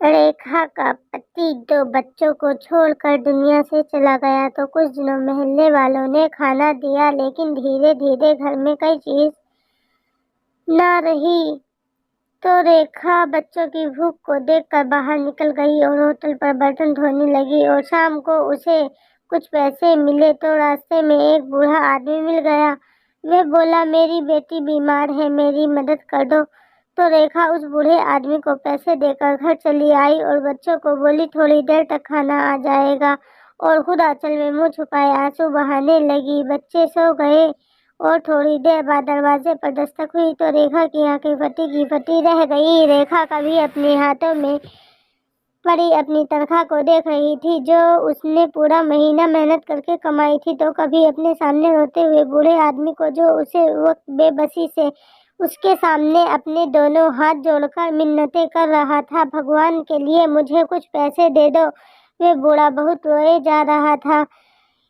रेखा का पति 2 बच्चों को छोड़कर दुनिया से चला गया तो कुछ दिनों मोहल्ले वालों ने खाना दिया, लेकिन धीरे धीरे घर में कोई चीज न रही। तो रेखा बच्चों की भूख को देखकर बाहर निकल गई और होटल पर बर्तन धोने लगी। और शाम को उसे कुछ पैसे मिले तो रास्ते में एक बूढ़ा आदमी मिल गया। वह बोला, मेरी बेटी बीमार है, मेरी मदद कर दो। तो रेखा उस बूढ़े आदमी को पैसे देकर घर चली आई और बच्चों को बोली, थोड़ी देर तक खाना आ जाएगा। और खुद आंचल में मुंह छुपाए आंसू बहाने लगी। बच्चे सो गए और थोड़ी देर बाद दरवाजे पर दस्तक हुई तो रेखा की आंखें फटी की फटी रह गई। रेखा कभी अपने हाथों में पड़ी अपनी तनख्वाह को देख रही थी जो उसने पूरा महीना मेहनत करके कमाई थी, तो कभी अपने सामने रोते हुए बूढ़े आदमी को जो उसे वक्त बेबसी से उसके सामने अपने दोनों हाथ जोड़कर मिन्नतें कर रहा था, भगवान के लिए मुझे कुछ पैसे दे दो। वे बूढ़ा बहुत रोए जा रहा था।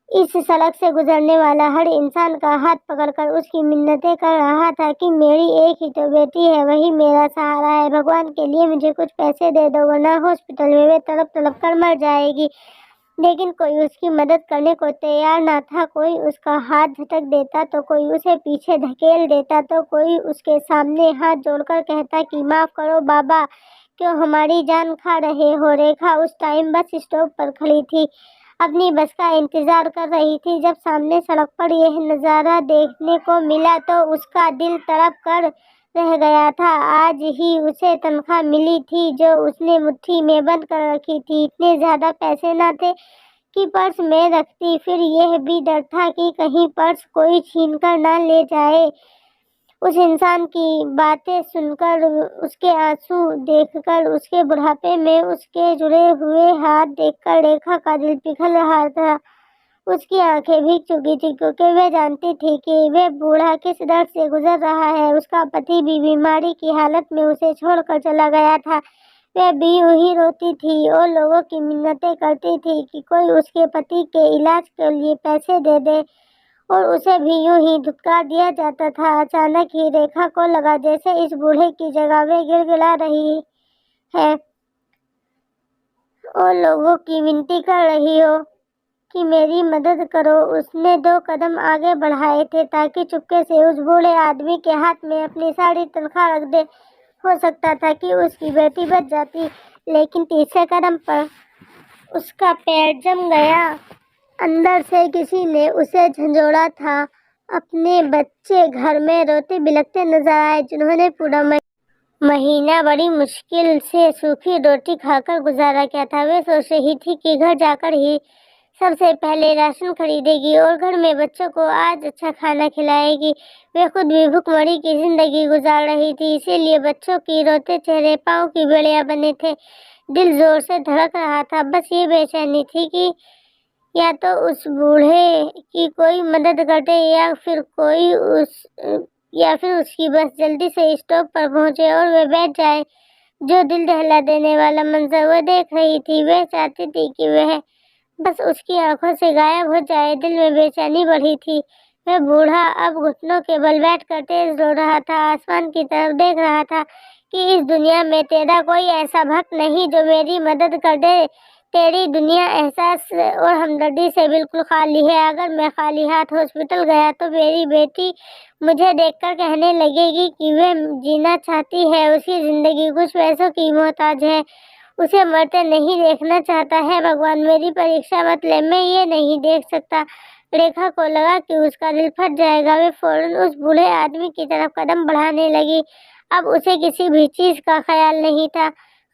इस सड़क से गुजरने वाला हर इंसान का हाथ पकड़कर उसकी मिन्नतें कर रहा था कि मेरी एक ही तो बेटी है, वही मेरा सहारा है, भगवान के लिए मुझे कुछ पैसे दे दो वरना हॉस्पिटल में वे तड़प तड़प कर मर जाएगी। लेकिन कोई उसकी मदद करने को तैयार ना था। कोई उसका हाथ झटक देता तो कोई उसे पीछे धकेल देता तो कोई उसके सामने हाथ जोड़कर कहता कि माफ करो बाबा, क्यों हमारी जान खा रहे हो। रेखा उस टाइम बस स्टॉप पर खड़ी थी, अपनी बस का इंतजार कर रही थी। जब सामने सड़क पर यह नजारा देखने को मिला तो उसका दिल तड़प कर रह गया था। आज ही उसे तनख्वाह मिली थी जो उसने मुट्ठी में बंद कर रखी थी। इतने ज्यादा पैसे न थे कि पर्स में रखती, फिर यह भी डर था कि कहीं पर्स कोई छीन कर न ले जाए। उस इंसान की बातें सुनकर, उसके आंसू देखकर, उसके बुढ़ापे में उसके जुड़े हुए हाथ देखकर रेखा का दिल पिघल रहा था। उसकी आंखें भीग चुकी थी क्योंकि वह जानती थी कि वह बूढ़ा किस दर्द से गुजर रहा है। उसका पति भी बीमारी की हालत में उसे छोड़कर चला गया था। वह भी यूं ही रोती थी और लोगों की मिन्नतें करती थी कि कोई उसके पति के इलाज के लिए पैसे दे दे, और उसे भी यूं ही धुतकार दिया जाता था। अचानक ही रेखा को लगा जैसे इस बूढ़े की जगह वे गिड़गिड़ा रही है और लोगों की विनती कर रही हो कि मेरी मदद करो। उसने 2 कदम आगे बढ़ाए थे ताकि चुपके से उस बूढ़े आदमी के हाथ में अपनी सारी तनख्वाह रख दे। हो सकता था कि उसकी बेटी बच जाती, लेकिन तीसरे कदम पर उसका पैर जम गया। अंदर से किसी ने उसे झंझोड़ा था। अपने बच्चे घर में रोते बिलखते नजर आए जिन्होंने पूरा महीना बड़ी मुश्किल से सूखी रोटी खाकर गुजारा किया था। वे सोच रही थी कि घर जाकर ही सबसे पहले राशन खरीदेगी और घर में बच्चों को आज अच्छा खाना खिलाएगी। वे खुद भी भूखमरी की जिंदगी गुजार रही थी, इसीलिए बच्चों की रोते चेहरे पाँव की बेड़ियां बने थे। दिल जोर से धड़क रहा था। बस ये बेचैनी थी कि या तो उस बूढ़े की कोई मदद कर दे या फिर उसकी बस जल्दी से स्टॉप पर पहुंचे और वह बैठ जाए। जो दिल दहला देने वाला मंजर वह देख रही थी, वह चाहती थी कि वह बस उसकी आंखों से गायब हो जाए। दिल में बेचैनी बढ़ी थी। वह बूढ़ा अब घुटनों के बल बैठकर तेज रो रहा था, आसमान की तरफ देख रहा था कि इस दुनिया में तेरा कोई ऐसा भक्त नहीं जो मेरी मदद कर दे। तेरी दुनिया एहसास और हमदर्दी से बिल्कुल खाली है। अगर मैं खाली हाथ हॉस्पिटल गया तो मेरी बेटी मुझे देखकर कहने लगेगी कि वह जीना चाहती है, उसकी जिंदगी कुछ पैसों की मोहताज है, उसे मरते नहीं देखना चाहता है। भगवान मेरी परीक्षा मत ले, मैं ये नहीं देख सकता। रेखा को लगा कि उसका दिल फट जाएगा। वे फौरन उस बूढ़े आदमी की तरफ कदम बढ़ाने लगी। अब उसे किसी भी चीज का ख्याल नहीं था।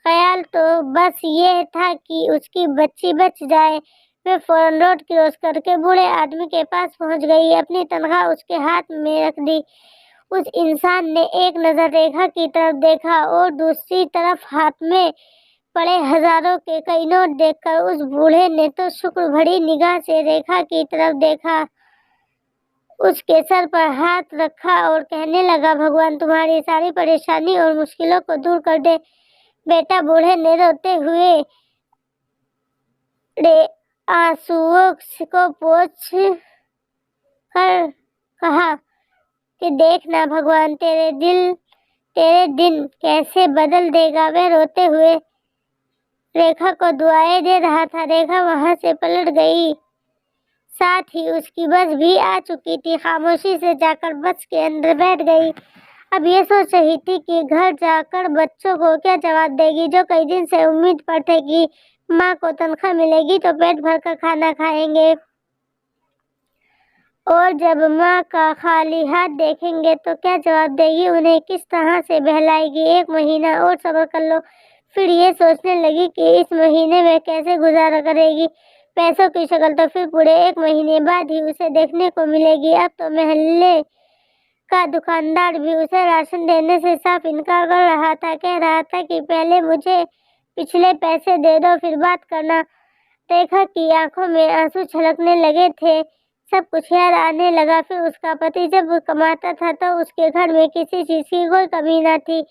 ख्याल तो बस ये था कि उसकी बच्ची बच जाए। वे फौरन रोड क्रॉस करके बूढ़े आदमी के पास पहुंच गई, अपनी तनख्वाह उसके हाथ में रख दी। उस इंसान ने एक नजर रेखा की तरफ देखा और दूसरी तरफ हाथ में पड़े हजारों के कई नोट देखकर उस बूढ़े ने तो शुक्र भरी निगाह से रेखा की तरफ देखा, उसके सर पर हाथ रखा और कहने लगा, भगवान तुम्हारी सारी परेशानी और मुश्किलों को दूर कर दे बेटा। बूढ़े ने रोते हुए आंसुओं को पोंछ कर कहा कि देखना भगवान तेरे दिन कैसे बदल देगा। वह रोते हुए रेखा को दुआएं दे रहा था। रेखा वहां से पलट गई, साथ ही उसकी बस भी आ चुकी थी। खामोशी से जाकर बस के अंदर बैठ गई। अब ये सोच रही थी कि घर जाकर बच्चों को क्या जवाब देगी, जो कई दिन से उम्मीद पर थे कि माँ को तनख्वाह मिलेगी तो पेट भरकर खाना खाएंगे, और जब माँ का खाली हाथ देखेंगे तो क्या जवाब देगी, उन्हें किस तरह से बहलाएगी। 1 महीना और सब्र कर लो। फिर ये सोचने लगी कि इस महीने में कैसे गुजारा करेगी। पैसों की शक्ल तो फिर पूरे 1 महीने बाद ही उसे देखने को मिलेगी। अब तो मोहल्ले का दुकानदार भी उसे राशन देने से साफ इनकार कर रहा था। कह रहा था कि पहले मुझे पिछले पैसे दे दो, फिर बात करना। रेखा की आंखों में आंसू छलकने लगे थे। सब कुछ याद आने लगा। फिर उसका पति जब कमाता था तो उसके घर में किसी चीज की कोई कमी न थी।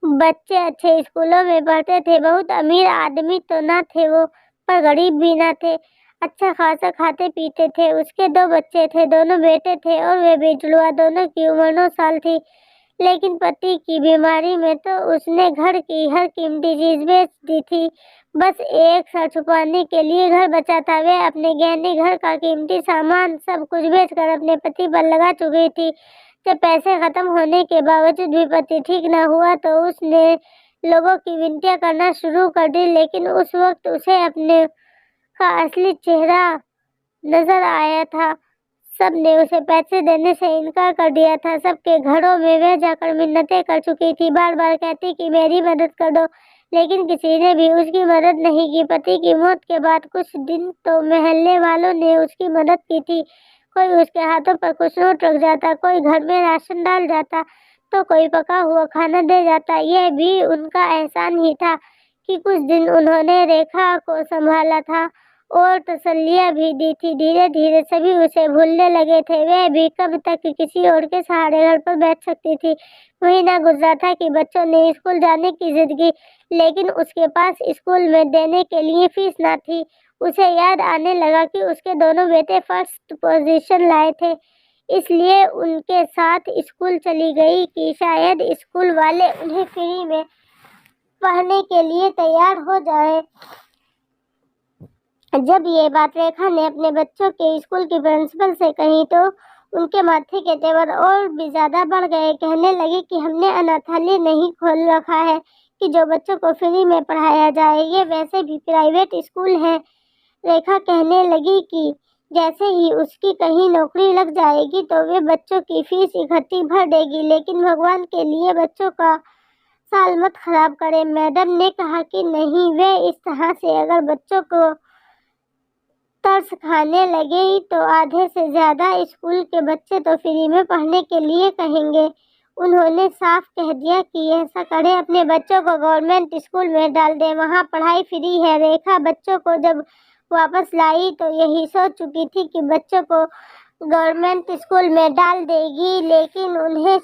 बच्चे अच्छे स्कूलों में पढ़ते थे। बहुत अमीर आदमी तो ना थे वो, पर गरीब भी ना थे। अच्छा खासा खाते पीते थे। उसके 2 बच्चे थे, दोनों बेटे थे और वे भी जुड़वा। दोनों की उम्र 9 साल थी। लेकिन पति की बीमारी में तो उसने घर की हर कीमती चीज बेच दी थी। बस एक सर छुपाने के लिए घर बचा था। वे अपने गहने, घर का कीमती सामान सब कुछ बेचकर अपने पति पर लगा चुकी थी। जब पैसे खत्म होने के बावजूद भी पति ठीक न हुआ तो उसने लोगों की विनतियां करना शुरू कर दी। लेकिन उस वक्त उसे अपने का असली चेहरा नजर आया था। सबने उसे पैसे देने से इनकार कर दिया था। सबके घरों में वह जाकर मिन्नतें कर चुकी थी। बार बार कहती कि मेरी मदद कर दो, लेकिन किसी ने भी उसकी मदद नहीं की। पति की मौत के बाद कुछ दिन तो मोहल्ले वालों ने उसकी मदद की थी। कोई उसके हाथों पर कुछ नोट रख जाता, कोई घर में राशन डाल जाता, तो कोई पका हुआ खाना दे जाता। यह भी उनका एहसान ही था कि कुछ दिन उन्होंने रेखा को संभाला था और तसल्लियां भी दी थी। धीरे धीरे सभी उसे भूलने लगे थे। वह भी कब तक किसी और के सहारे घर पर बैठ सकती थी। महीना गुजरा था कि बच्चों ने स्कूल जाने की जिद की, लेकिन उसके पास स्कूल में देने के लिए फीस ना थी। उसे याद आने लगा कि उसके दोनों बेटे फर्स्ट पोजीशन लाए थे, इसलिए उनके साथ स्कूल चली गई कि शायद स्कूल वाले उन्हें फ्री में पढ़ने के लिए तैयार हो जाएं। जब ये बात रेखा ने अपने बच्चों के स्कूल की प्रिंसिपल से कही तो उनके माथे के तेवर और भी ज्यादा बढ़ गए। कहने लगे कि हमने अनाथालय नहीं खोल रखा है कि जो बच्चों को फ्री में पढ़ाया जाए, ये वैसे भी प्राइवेट स्कूल है। रेखा कहने लगी कि जैसे ही उसकी कहीं नौकरी लग जाएगी तो वे बच्चों की फीस इकट्ठी भर देगी, लेकिन भगवान के लिए बच्चों का साल मत खराब करे। मैडम ने कहा कि नहीं, वे इस तरह से अगर बच्चों को तरस खाने लगे तो आधे से ज्यादा स्कूल के बच्चे तो फ्री में पढ़ने के लिए कहेंगे। उन्होंने साफ कह दिया कि ऐसा करें, अपने बच्चों को गवर्नमेंट स्कूल में डाल दें, वहाँ पढ़ाई फ्री है। रेखा बच्चों को जब वापस लाई तो यही सोच चुकी थी कि बच्चों को गवर्नमेंट स्कूल में डाल देगी, लेकिन उन्हें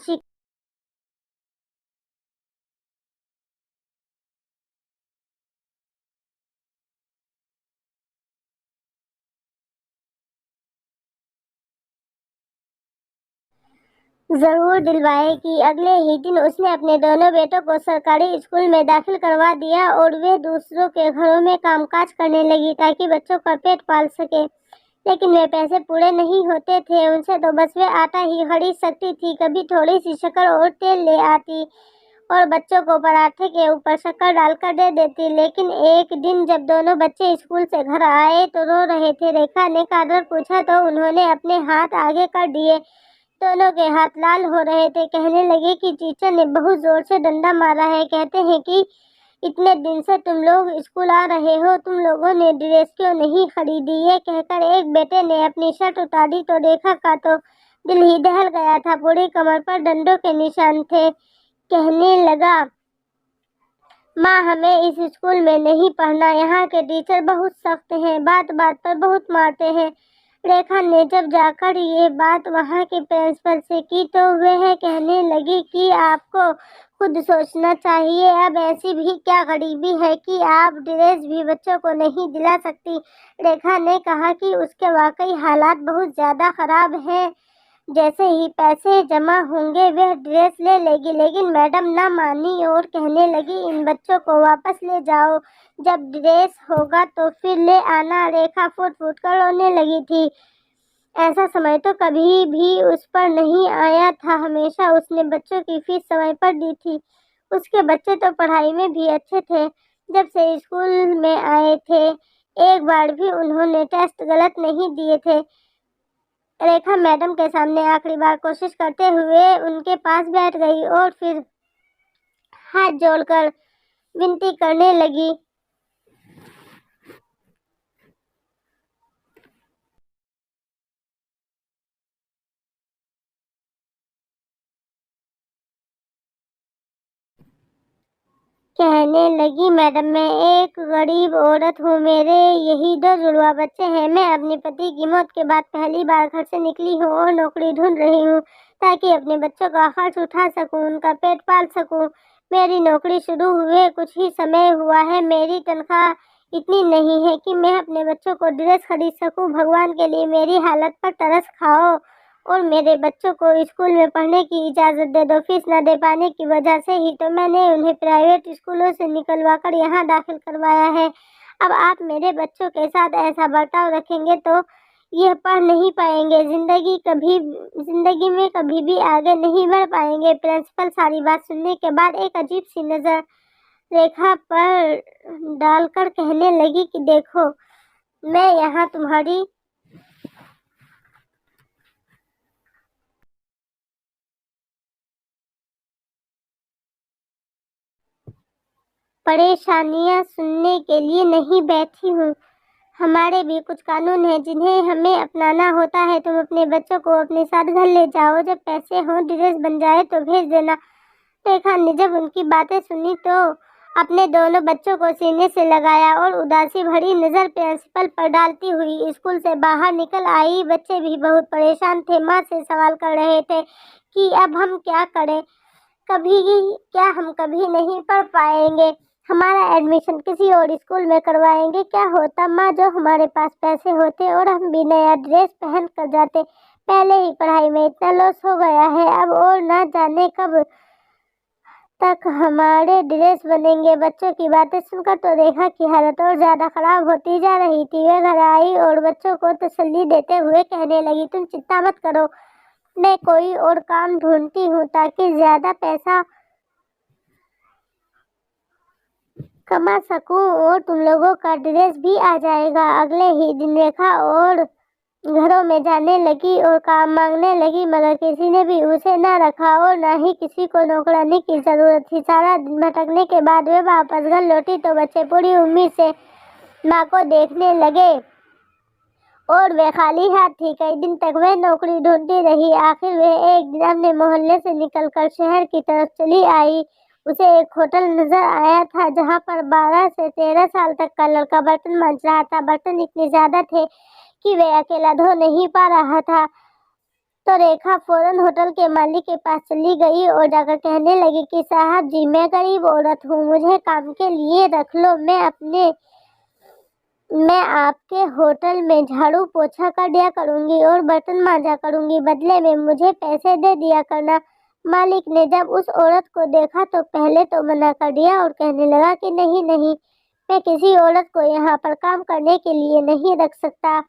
जरूर दिलवाएगी। अगले ही दिन उसने अपने दोनों बेटों को सरकारी स्कूल में दाखिल करवा दिया और वे दूसरों के घरों में कामकाज करने लगी ताकि बच्चों का पेट पाल सके। लेकिन वे पैसे पूरे नहीं होते थे उनसे, तो बस वे आटा ही खरीद सकती थी। कभी थोड़ी सी शक्कर और तेल ले आती और बच्चों को पराठे के ऊपर शक्कर डालकर दे देती। लेकिन एक दिन जब दोनों बच्चे स्कूल से घर आए तो रो रहे थे। रेखा ने कारण पूछा तो उन्होंने अपने हाथ आगे कर दिए। दोनों के हाथ लाल हो रहे थे। कहने लगे कि टीचर ने बहुत जोर से डंडा मारा है। कहते हैं कि इतने दिन से तुम लोग स्कूल आ रहे हो, तुम लोगों ने ड्रेस क्यों नहीं खरीदी। ये कहकर एक बेटे ने अपनी शर्ट उतारी तो रेखा का तो दिल ही दहल गया था। पूरी कमर पर डंडों के निशान थे। कहने लगा, माँ हमें इस स्कूल में नहीं पढ़ना, यहाँ के टीचर बहुत सख्त हैं, बात बात पर बहुत मारते हैं। रेखा ने जब जाकर ये बात वहाँ के प्रिंसिपल से की तो वह कहने लगी कि आपको खुद सोचना चाहिए। अब ऐसी भी क्या गरीबी है कि आप ड्रेस भी बच्चों को नहीं दिला सकती। रेखा ने कहा कि उसके वाकई हालात बहुत ज़्यादा खराब हैं। جیسے ہی پیسے جمع ہوں گے وہ ڈریس لے لے گی، لیکن میڈم نہ مانی اور کہنے لگی ان بچوں کو واپس لے جاؤ، جب ڈریس ہوگا تو پھر لے آنا۔ ریکھا پھوٹ پھوٹ کر رونے لگی تھی۔ ایسا سمے تو کبھی بھی اس پر نہیں آیا تھا، ہمیشہ اس نے بچوں کی فیس سمے پر دی تھی۔ اس کے بچے تو پڑھائی میں بھی اچھے تھے۔ جب سے اسکول میں آئے تھے ایک بار بھی انہوں نے ٹیسٹ غلط نہیں دیے تھے۔ ریکھا میڈم کے سامنے آخری بار کوشش کرتے ہوئے ان کے پاس بیٹھ گئی اور پھر ہاتھ جوڑ کر ونتی کرنے لگی۔ کہنے لگی میڈم میں ایک غریب عورت ہوں، میرے یہی 2 جڑواں بچے ہیں، میں اپنے پتی کی موت کے بعد پہلی بار گھر سے نکلی ہوں اور نوکری ڈھونڈ رہی ہوں تاکہ اپنے بچوں کا خرچ اٹھا سکوں، ان کا پیٹ پال سکوں۔ میری نوکری شروع ہوئے کچھ ہی سمے ہوا ہے، میری تنخواہ اتنی نہیں ہے کہ میں اپنے بچوں کو ڈریس خرید سکوں۔ بھگوان کے لیے میری حالت پر ترس کھاؤ اور میرے بچوں کو اسکول میں پڑھنے کی اجازت دے دو۔ فیس نہ دے پانے کی وجہ سے ہی تو میں نے انہیں پرائیویٹ اسکولوں سے نکلوا کر یہاں داخل کروایا ہے۔ اب آپ میرے بچوں کے ساتھ ایسا برتاؤ رکھیں گے تو یہ پڑھ نہیں پائیں گے، زندگی میں کبھی بھی آگے نہیں بڑھ پائیں گے۔ پرنسپل ساری بات سننے کے بعد ایک عجیب سی نظر ریکھا پر ڈال کر کہنے لگی کہ دیکھو، میں یہاں تمہاری پریشانیاں سننے کے لیے نہیں بیٹھی ہوں، ہمارے بھی کچھ قانون ہیں جنہیں ہمیں اپنانا ہوتا ہے۔ تم اپنے بچوں کو اپنے ساتھ گھر لے جاؤ، جب پیسے ہوں ڈریس بن جائے تو بھیج دینا۔ ریکھا نے جب ان کی باتیں سنی تو اپنے دونوں بچوں کو سینے سے لگایا اور اداسی بھری نظر پرنسپل پر ڈالتی ہوئی اسکول سے باہر نکل آئی۔ بچے بھی بہت پریشان تھے، ماں سے سوال کر رہے تھے کہ اب ہم کیا کریں، کیا ہم کبھی نہیں پڑھ پائیں گے، ہمارا ایڈمیشن کسی اور اسکول میں کروائیں گے؟ کیا ہوتا ماں جو ہمارے پاس پیسے ہوتے اور ہم بھی نیا ڈریس پہن کر جاتے، پہلے ہی پڑھائی میں اتنا لاس ہو گیا ہے، اب اور نہ جانے کب تک ہمارے ڈریس بنیں گے۔ بچوں کی باتیں سن کر تو ریکھا کی حالت اور زیادہ خراب ہوتی جا رہی تھی۔ وہ گھر آئی اور بچوں کو تسلی دیتے ہوئے کہنے لگی تم چنتا مت کرو، میں کوئی اور کام ڈھونڈتی ہوں تاکہ زیادہ پیسہ کما سکوں اور تم لوگوں کا ڈریس بھی آ جائے گا۔ اگلے ہی دن ریکھا اور گھروں میں جانے لگی اور کام مانگنے لگی، مگر کسی نے بھی اسے نہ رکھا اور نہ ہی کسی کو نوکرانی کی ضرورت تھی۔ سارا دن بھٹکنے کے بعد وہ واپس گھر لوٹی تو بچے پوری امید سے ماں کو دیکھنے لگے اور وہ خالی ہاتھ تھی۔ کئی دن تک وہ نوکری ڈھونڈتی رہی، آخر وہ ایک دن اپنے محلے سے نکل کر شہر کی طرف چلی آئی۔ اسے ایک ہوٹل نظر آیا تھا جہاں پر 12 سے 13 سال تک کا لڑکا برتن مانج رہا تھا۔ برتن اتنے زیادہ تھے کہ وہ اکیلا دھو نہیں پا رہا تھا، تو ریکھا فوراً ہوٹل کے مالک کے پاس چلی گئی اور جا کر کہنے لگی کہ صاحب جی، میں غریب عورت ہوں، مجھے کام کے لیے رکھ لو، میں آپ کے ہوٹل میں جھاڑو پوچھا کر دیا کروں گی اور برتن مانجا کروں گی، بدلے میں مجھے پیسے دے دیا کرنا۔ مالک نے جب اس عورت کو دیکھا تو پہلے تو منع کر دیا اور کہنے لگا کہ نہیں نہیں، میں کسی عورت کو یہاں پر کام کرنے کے لیے نہیں رکھ سکتا،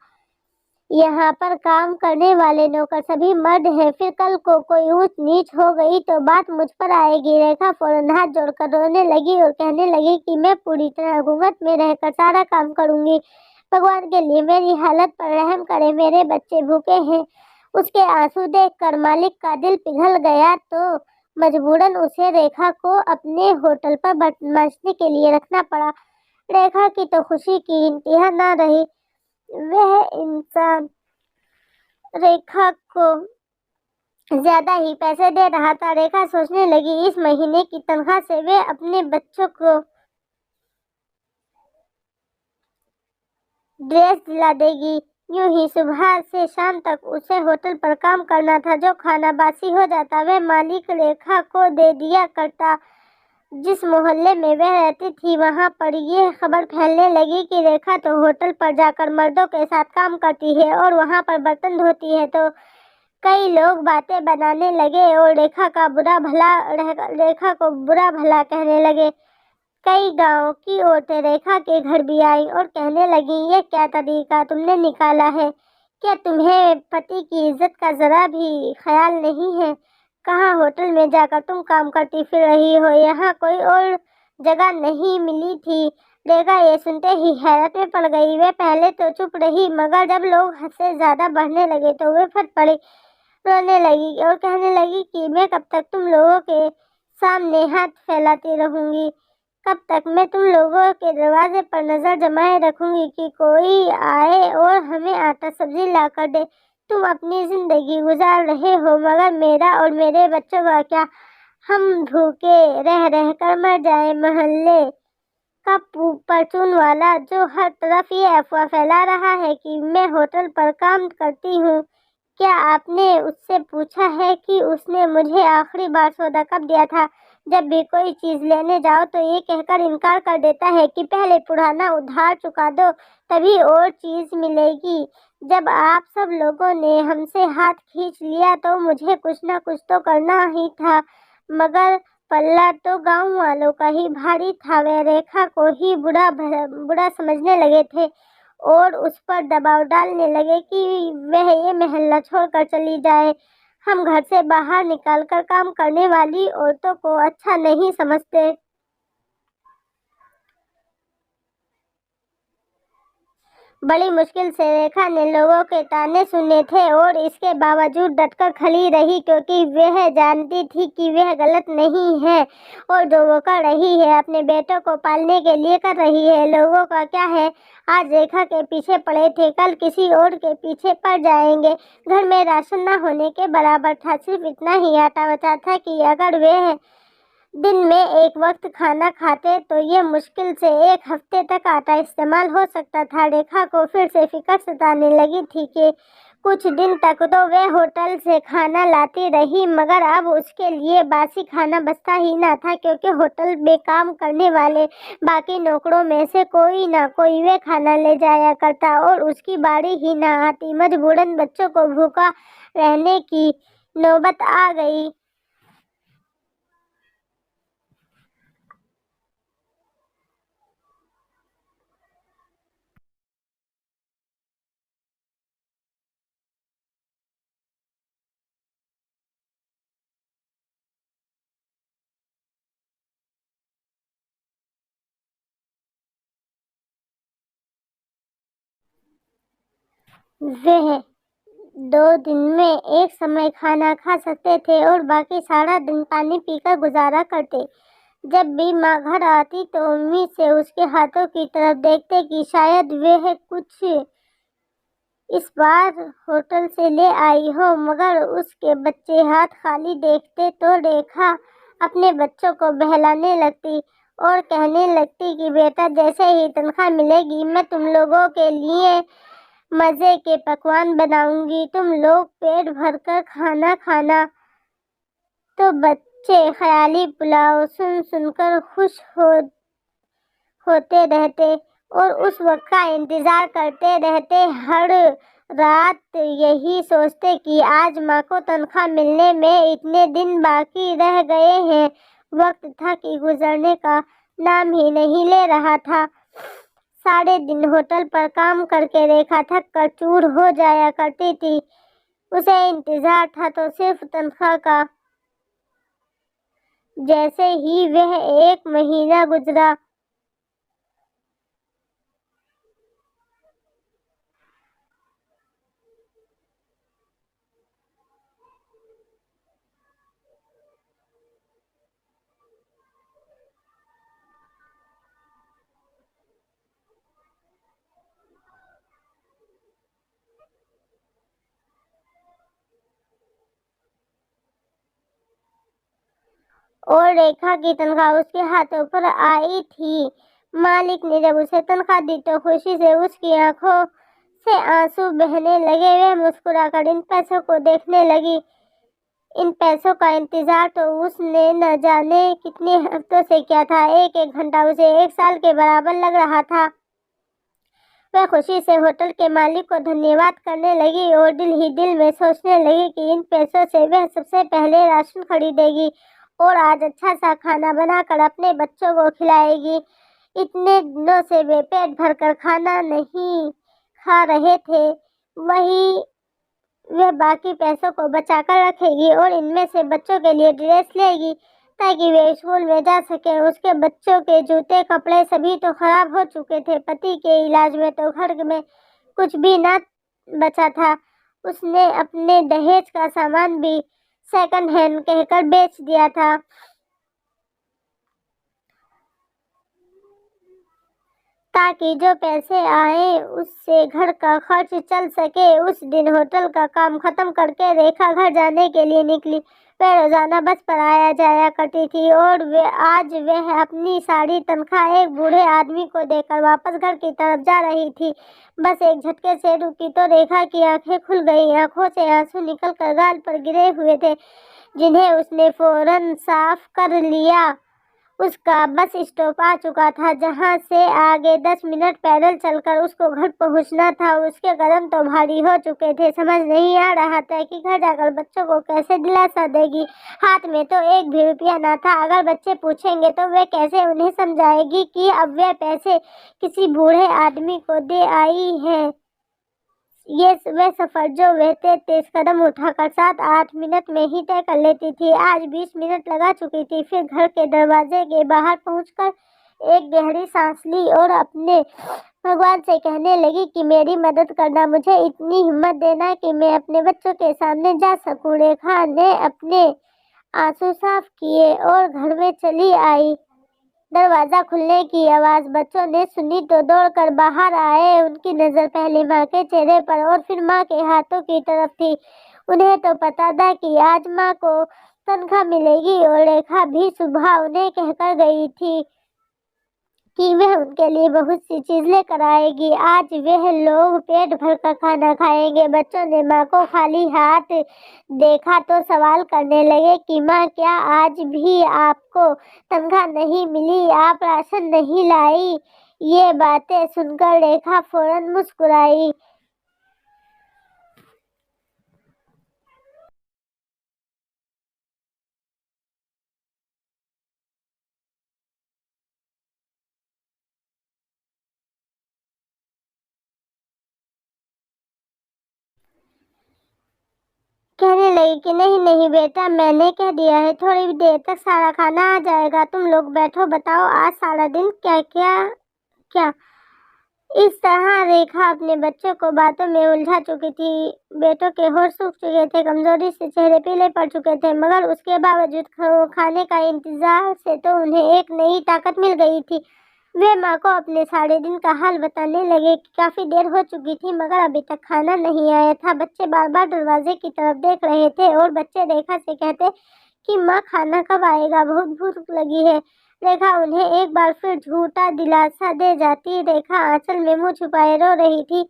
یہاں پر کام کرنے والے نوکر سبھی مرد ہیں، پھر کل کو کوئی اونچ نیچ ہو گئی تو بات مجھ پر آئے گی۔ ریکھا فوراً ہاتھ جوڑ کر رونے لگی اور کہنے لگی کہ میں پوری طرح گھونگھٹ میں رہ کر سارا کام کروں گی، بھگوان کے لیے میری حالت پر رحم کریں، میرے بچے بھوکے ہیں۔ اس کے آنسو دیکھ کر مالک کا دل پگھل گیا تو مجبوراً اسے ریکھا کو اپنے ہوٹل پر برتن مانجنے کے لیے رکھنا پڑا۔ ریکھا کی تو خوشی کی انتہا نہ رہی، وہ انسان ریکھا کو زیادہ ہی پیسے دے رہا تھا۔ ریکھا سوچنے لگی اس مہینے کی تنخواہ سے وہ اپنے بچوں کو ڈریس دلا دے گی۔ یوں ہی صبح سے شام تک اسے ہوٹل پر کام کرنا تھا، جو کھانا باسی ہو جاتا وہ مالک ریکھا کو دے دیا کرتا۔ جس محلے میں وہ رہتی تھی وہاں پر یہ خبر پھیلنے لگی کہ ریکھا تو ہوٹل پر جا کر مردوں کے ساتھ کام کرتی ہے اور وہاں پر برتن دھوتی ہے، تو कई लोग बातें बनाने लगे और रेखा को बुरा भला कहने लगे। कई गांव की औरतें रेखा के घर भी आई और कहने लगी, ये क्या तरीका तुमने निकाला है? क्या तुम्हें पति की इज्जत का जरा भी ख्याल नहीं है? कहाँ होटल में जाकर तुम काम करती फिर रही हो, यहाँ कोई और जगह नहीं मिली थी? रेखा ये सुनते ही हैरत में पड़ गई। वे पहले तो चुप रही, मगर जब लोग हद से ज्यादा बढ़ने लगे तो वे फट पड़ी, रोने लगी और कहने लगी कि मैं कब तक तुम लोगों के सामने हाथ फैलाती रहूंगी? कब तक मैं तुम लोगों के दरवाजे पर नजर जमाए रखूंगी कि कोई आए और हमें आटा सब्जी ला कर दे? तुम अपनी जिंदगी गुजार रहे हो, मगर मेरा और मेरे बच्चों का क्या? हम भूखे रह रह कर मर जाए। मोहल्ले का परचून वाला जो हर तरफ ये अफवाह फैला रहा है कि मैं होटल पर काम करती हूँ, क्या आपने उससे पूछा है कि उसने मुझे आखिरी बार सौदा कब दिया था? जब भी कोई चीज लेने जाओ तो ये कहकर इनकार कर देता है कि पहले पुराना उधार चुका दो, तभी और चीज मिलेगी। जब आप सब लोगों ने हमसे हाथ खींच लिया तो मुझे कुछ ना कुछ तो करना ही था, मगर पल्ला तो गांव वालों का ही भारी था। वे रेखा को ही बुरा समझने लगे थे और उस पर दबाव डालने लगे कि वह ये महल्ला छोड़कर चली जाए। हम घर से बाहर निकालकर काम करने वाली औरतों को अच्छा नहीं समझते। बड़ी मुश्किल से रेखा ने लोगों के ताने सुने थे और इसके बावजूद डटकर खड़ी रही, क्योंकि वह जानती थी कि वह गलत नहीं है और जो वो कर रही है अपने बेटों को पालने के लिए कर रही है। लोगों का क्या है, आज रेखा के पीछे पड़े थे, कल किसी और के पीछे पड़ जाएंगे। घर में राशन न होने के बराबर था, सिर्फ इतना ही आटा बचा था कि अगर वह दिन में एक वक्त खाना खाते तो ये मुश्किल से एक हफ्ते तक आटा इस्तेमाल हो सकता था। रेखा को फिर से फिक्र सताने लगी थी कि कुछ दिन तक तो वे होटल से खाना लाती रही, मगर अब उसके लिए बासी खाना बचता ही ना था, क्योंकि होटल में काम करने वाले बाकी नौकरों में से कोई ना कोई वे खाना ले जाया करता और उसकी बारी ही ना आती। मजबूरन बच्चों को भूखा रहने की नौबत आ गई। वह 2 दिन में एक समय खाना खा सकते थे और बाकी सारा दिन पानी पीकर गुजारा करते। जब भी माँ घर आती तो उम्मीद से उसके हाथों की तरफ देखते कि शायद वह कुछ इस बार होटल से ले आई हो, मगर उसके बच्चे हाथ खाली देखते तो रेखा अपने बच्चों को बहलाने लगती और कहने लगती कि बेटा, जैसे ही तनख्वाह मिलेगी मैं तुम लोगों के लिए मजे के पकवान बनाऊंगी, तुम लोग पेट भरकर खाना खाना। तो बच्चे ख्याली पुलाव सुन सुनकर खुश होते रहते और उस वक्त का इंतजार करते रहते। हर रात यही सोचते कि आज माँ को तनख्वाह मिलने में इतने दिन बाकी रह गए हैं। वक्त था कि गुजरने का नाम ही नहीं ले रहा था। सारे दिन होटल पर काम करके रेखा थक कर चूर हो जाया करती थी। उसे इंतजार था तो सिर्फ तनख्वाह का। जैसे ही वह 1 महीना गुजरा, और रेखा की तनख्वाह उसके हाथों पर आई थी। मालिक ने जब उसे तनख्वाह दी तो खुशी से उसकी आंखों से आंसू बहने लगे। वह मुस्कुराकर इन पैसों को देखने लगी। इन पैसों का इंतजार तो उसने न जाने कितने हफ्तों से किया था। एक एक घंटा उसे 1 साल के बराबर लग रहा था। वह खुशी से होटल के मालिक को धन्यवाद करने लगी और दिल ही दिल में सोचने लगी कि इन पैसों से वह सबसे पहले राशन खरीदेगी और आज अच्छा सा खाना बनाकर अपने बच्चों को खिलाएगी। इतने दिनों से वे पेट भरकर खाना नहीं खा रहे थे, वही वे बाकी पैसों को बचाकर रखेगी और इनमें से बच्चों के लिए ड्रेस लेगी ताकि वे स्कूल में जा सके। उसके बच्चों के जूते कपड़े सभी तो खराब हो चुके थे, पति के इलाज में तो घर में कुछ भी ना बचा था। उसने अपने दहेज का सामान भी सेकंड हैंड कहकर बेच दिया था ताकि जो पैसे आए उससे घर का खर्च चल सके। उस दिन होटल का काम खत्म करके रेखा घर जाने के लिए निकली। वह रोजाना बस पर आया जाया करती थी और आज वह अपनी सारी तनख्वाह एक बूढ़े आदमी को देकर वापस घर की तरफ जा रही थी। बस एक झटके से रुकी तो रेखा की आंखें खुल गई। आंखों से आंसू निकलकर गाल पर गिरे हुए थे, जिन्हें उसने फौरन साफ कर लिया। उसका बस स्टॉप आ चुका था, जहां से आगे 10 मिनट पैदल चलकर उसको घर पहुंचना था। उसके कदम तो भारी हो चुके थे। समझ नहीं आ रहा था कि घर जाकर बच्चों को कैसे दिलासा देगी। हाथ में तो एक भी रुपया ना था। अगर बच्चे पूछेंगे तो वे कैसे उन्हें समझाएगी कि अब वे पैसे किसी बूढ़े आदमी को दे आई है। ये वह सफर जो वह तेज कदम उठाकर 7-8 मिनट में ही तय कर लेती थी, आज 20 मिनट लगा चुकी थी। फिर घर के दरवाजे के बाहर पहुंचकर एक गहरी सांस ली और अपने भगवान से कहने लगी कि मेरी मदद करना, मुझे इतनी हिम्मत देना कि मैं अपने बच्चों के सामने जा सकूं। रेखा ने अपने आंसू साफ किए और घर में चली आई। दरवाजा खुलने की आवाज बच्चों ने सुनी तो दौड़कर बाहर आए। उनकी नजर पहले माँ के चेहरे पर और फिर माँ के हाथों की तरफ थी। उन्हें तो पता था कि आज माँ को तनख्वाह मिलेगी और रेखा भी सुबह उन्हें कहकर गई थी कि वह उनके लिए बहुत सी चीज लेकर आएगी। आज वह लोग पेट भर कर खाना खाएंगे। बच्चों ने माँ को खाली हाथ देखा तो सवाल करने लगे कि माँ, क्या आज भी आपको तनख्वाह नहीं मिली? आप राशन नहीं लाई? ये बातें सुनकर रेखा फौरन मुस्कुराई। कहने लगी कि नहीं नहीं बेटा, मैंने कह दिया है, थोड़ी देर तक सारा खाना आ जाएगा। तुम लोग बैठो, बताओ आज सारा दिन क्या क्या क्या। इस तरह रेखा अपने बच्चों को बातों में उलझा चुकी थी। बेटों के होठ सूख चुके थे, कमजोरी से चेहरे पीले पड़ चुके थे, मगर उसके बावजूद खाने का इंतजार से तो उन्हें एक नई ताकत मिल गई थी। वे माँ को अपने सारे दिन का हाल बताने लगे कि काफी देर हो चुकी थी मगर अभी तक खाना नहीं आया था। बच्चे बार बार दरवाजे की तरफ देख रहे थे और बच्चे रेखा से कहते कि माँ, खाना कब आएगा, बहुत भूख लगी है। रेखा उन्हें एक बार फिर झूठा दिलासा दे जाती। रेखा आंचल में मुंह छुपाए रो रही थी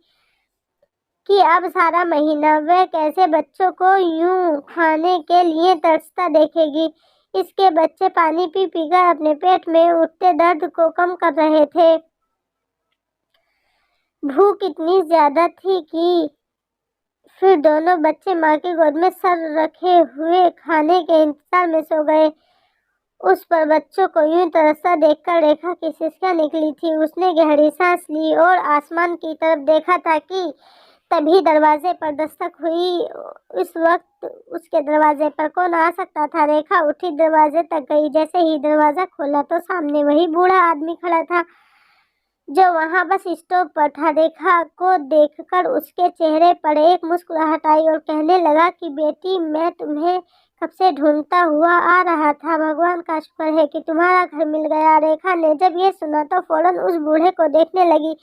कि अब सारा महीना वह कैसे बच्चों को यूं खाने के लिए तरसता देखेगी। इसके बच्चे पानी पी पीकर अपने पेट में उठते दर्द को कम कर रहे थे। भूख इतनी ज्यादा थी कि फिर दोनों बच्चे माँ की गोद में सर रखे हुए खाने के इंतजार में सो गए। उस पर बच्चों को यूं तरसता देखकर रेखा की सिसकियां निकली थी। उसने गहरी सांस ली और आसमान की तरफ देखा था कि तभी दरवाजे पर दस्तक हुई। इस वक्त उसके दरवाजे पर कौन आ सकता था? रेखा उठी, दरवाजे तक गई। जैसे ही दरवाजा खोला तो सामने वही बूढ़ा आदमी खड़ा था जो वहां बस स्टॉप पर था। रेखा को देखकर उसके चेहरे पर एक मुस्कुराहट आई और कहने लगा कि बेटी, मैं तुम्हें कब से ढूंढता हुआ आ रहा था। भगवान का शुक्र है कि तुम्हारा घर मिल गया। रेखा ने जब ये सुना तो फौरन उस बूढ़े को देखने लगी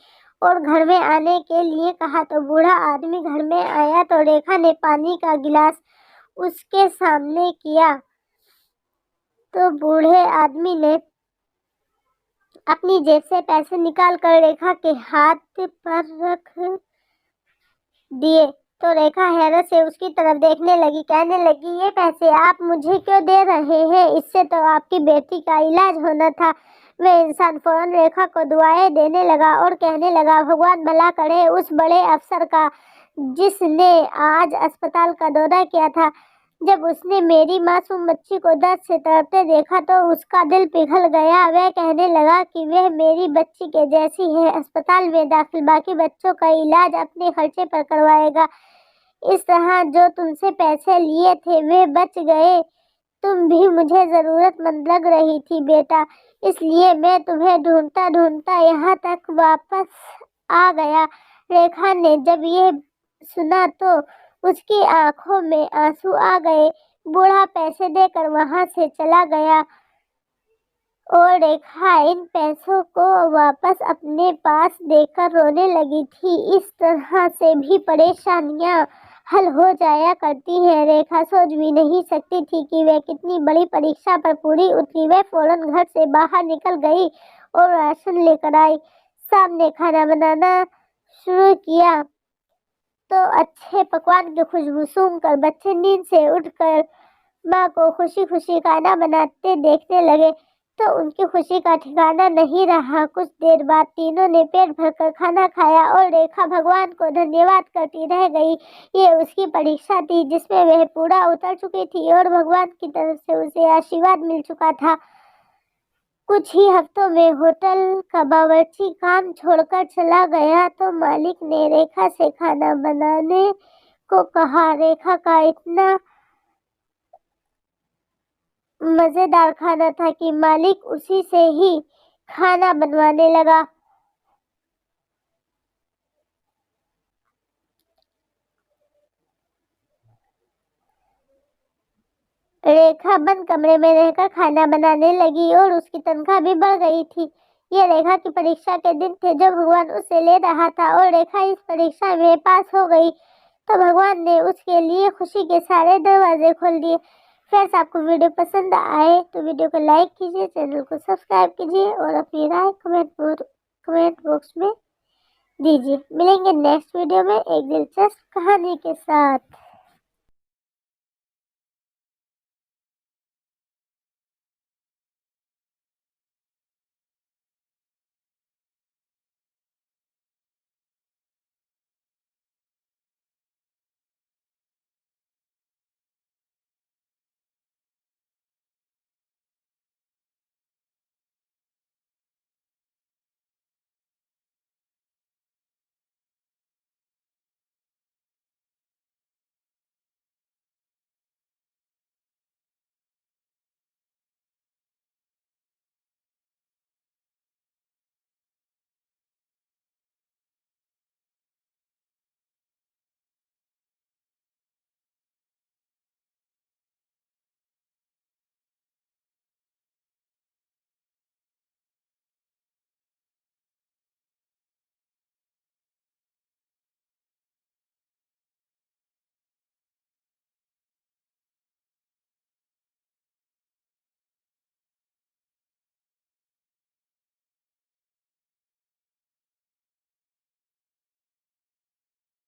और घर में आने के लिए कहा तो बूढ़ा आदमी घर में आया तो रेखा ने पानी का गिलास उसके सामने किया तो बूढ़े आदमी ने अपनी जेब से पैसे निकाल कर रेखा के हाथ पर रख दिए तो रेखा हैरत से उसकी तरफ देखने लगी। कहने लगी, ये पैसे आप मुझे क्यों दे रहे हैं? इससे तो आपकी बेटी का इलाज होना था। وہ انسان فوراً ریکھا کو دعائیں دینے لگا اور کہنے لگا، بھگوان بھلا کرے اس بڑے افسر کا جس نے آج اسپتال کا دورہ کیا تھا۔ جب اس نے میری معصوم بچی کو درد سے تڑپتے دیکھا تو اس کا دل پگھل گیا۔ وہ کہنے لگا کہ وہ میری بچی کے جیسی ہے، اسپتال میں داخل باقی بچوں کا علاج اپنے خرچے پر کروائے گا۔ اس طرح جو تم سے پیسے لیے تھے وہ بچ گئے۔ تم بھی مجھے ضرورت مند لگ رہی تھی بیٹا، اس لیے میں تمہیں ڈھونڈتا ڈھونڈتا یہاں تک واپس آ گیا۔ ریکھا نے جب یہ سنا تو اس کی آنکھوں میں آنسو آ گئے۔ بوڑھا پیسے دے کر وہاں سے چلا گیا اور ریکھا ان پیسوں کو واپس اپنے پاس دے کر رونے لگی تھی۔ اس طرح سے بھی پریشانیاں حل ہو جایا کرتی ہیں۔ ریکھا سوچ بھی نہیں سکتی تھی کہ وہ کتنی بڑی پریکشا پر پوری اتری۔ وہ فوراً گھر سے باہر نکل گئی اور راشن لے کر آئی۔ شام نے کھانا بنانا شروع کیا تو اچھے پکوان کی خوشبو سونگھ کر بچے نیند سے اٹھ کر ماں کو خوشی خوشی کھانا بناتے دیکھنے لگے تو ان کی خوشی کا ٹھکانہ نہیں رہا۔ کچھ دیر بعد تینوں نے پیٹ بھر کر کھانا کھایا اور ریکھا بھگوان کو دھنیہ واد کرتی رہ گئی۔ یہ اس کی پریکشا تھی جس میں وہ پورا اتر چکی تھی اور بھگوان کی طرف سے اسے آشیرواد مل چکا تھا۔ کچھ ہی ہفتوں میں ہوٹل کا باورچی کام چھوڑ کر چلا گیا تو مالک نے ریکھا سے کھانا بنانے کو کہا۔ ریکھا کا اتنا مزیدار کھانا تھا کہ مالک اسی سے ہی کھانا بنوانے لگا۔ ریکھا بند کمرے میں رہ کر کھانا بنانے لگی اور اس کی تنخواہ بھی بڑھ گئی تھی۔ یہ ریکھا کی پریکشا کے دن تھے جو بھگوان اس سے لے رہا تھا اور ریکھا اس پریکشا میں پاس ہو گئی تو بھگوان نے اس کے لیے خوشی کے سارے دروازے کھول دیے۔ فرینڈس، آپ کو ویڈیو پسند آئے تو ویڈیو کو لائک کیجیے، چینل کو سبسکرائب کیجیے اور اپنی رائے کمنٹ باکس میں دیجیے۔ ملیں گے نیکسٹ ویڈیو میں ایک دلچسپ کہانی کے ساتھ۔